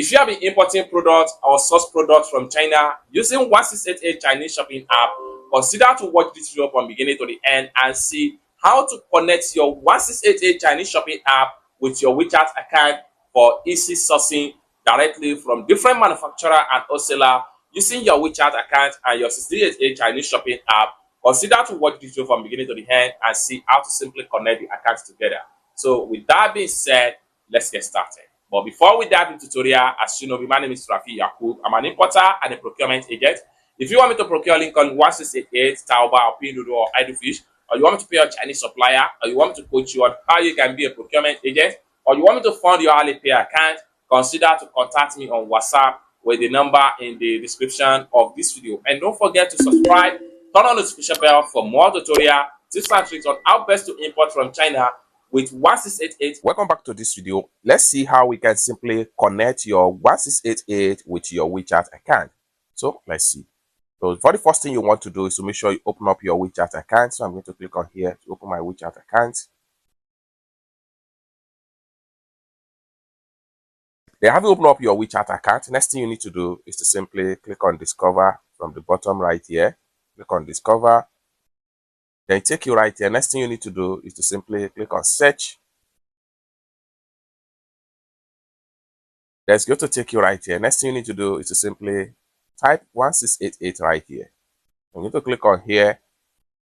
If you have been importing products or source products from China using 1688 Chinese shopping app, consider to watch this video from beginning to the end and see how to connect your 1688 Chinese shopping app with your WeChat account for easy sourcing directly from different manufacturer and wholesaler using your WeChat account and your 1688 Chinese shopping app. Consider to watch this video from beginning to the end and see how to simply connect the accounts together. So with that being said, let's get started. But before we dive into the tutorial, as you know, my name is Rafi Yakub. I'm an importer and a procurement agent. If you want me to procure link on 1688, Taoba, or pinduoduo, or Idlefish, or you want me to pay your Chinese supplier, or you want me to coach you on how you can be a procurement agent, or you want me to fund your Alipay account, consider to contact me on WhatsApp with the number in the description of this video. And don't forget to subscribe, turn on the notification bell for more tutorial tips and tricks on how best to import from China with 1688. Welcome back to this video. Let's see how we can simply connect your 1688 with your WeChat account. So let's see. So for the first thing you want to do is to make sure you open up your WeChat account. So I'm going to click on here to open my WeChat account. Then have you opened up your WeChat account, next thing you need to do is to simply click on discover from the bottom right here. Click on discover. Then take you right here. Next thing you need to do is to simply click on search. Then it's going to take you right here. Next thing you need to do is to simply type 1688 right here. I'm going to click on here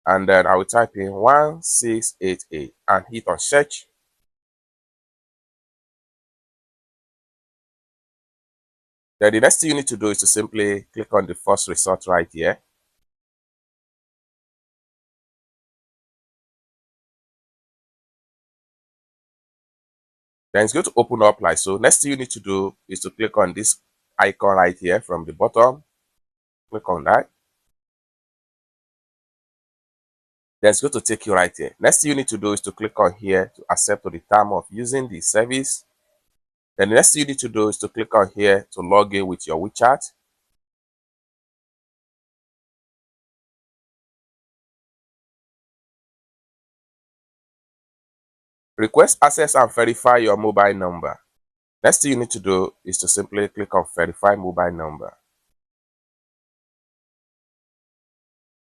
and then I will type in 1688 and hit on search. Then the next thing you need to do is to simply click on the first result right here. Then it's going to open up like so. Next thing you need to do is to click on this icon right here from the bottom. Click on that. Then it's going to take you right here. Next thing you need to do is to click on here to accept to the term of using the service. Then the next thing you need to do is to click on here to log in with your WeChat. Request access and verify your mobile number. Next thing you need to do is to simply click on verify mobile number.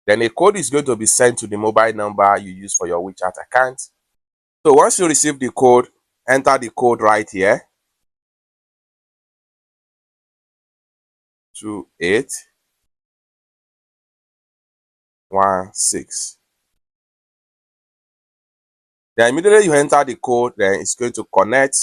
Then a code is going to be sent to the mobile number you use for your WeChat account. So once you receive the code, enter the code right here. 2816. Then immediately you enter the code, then it's going to connect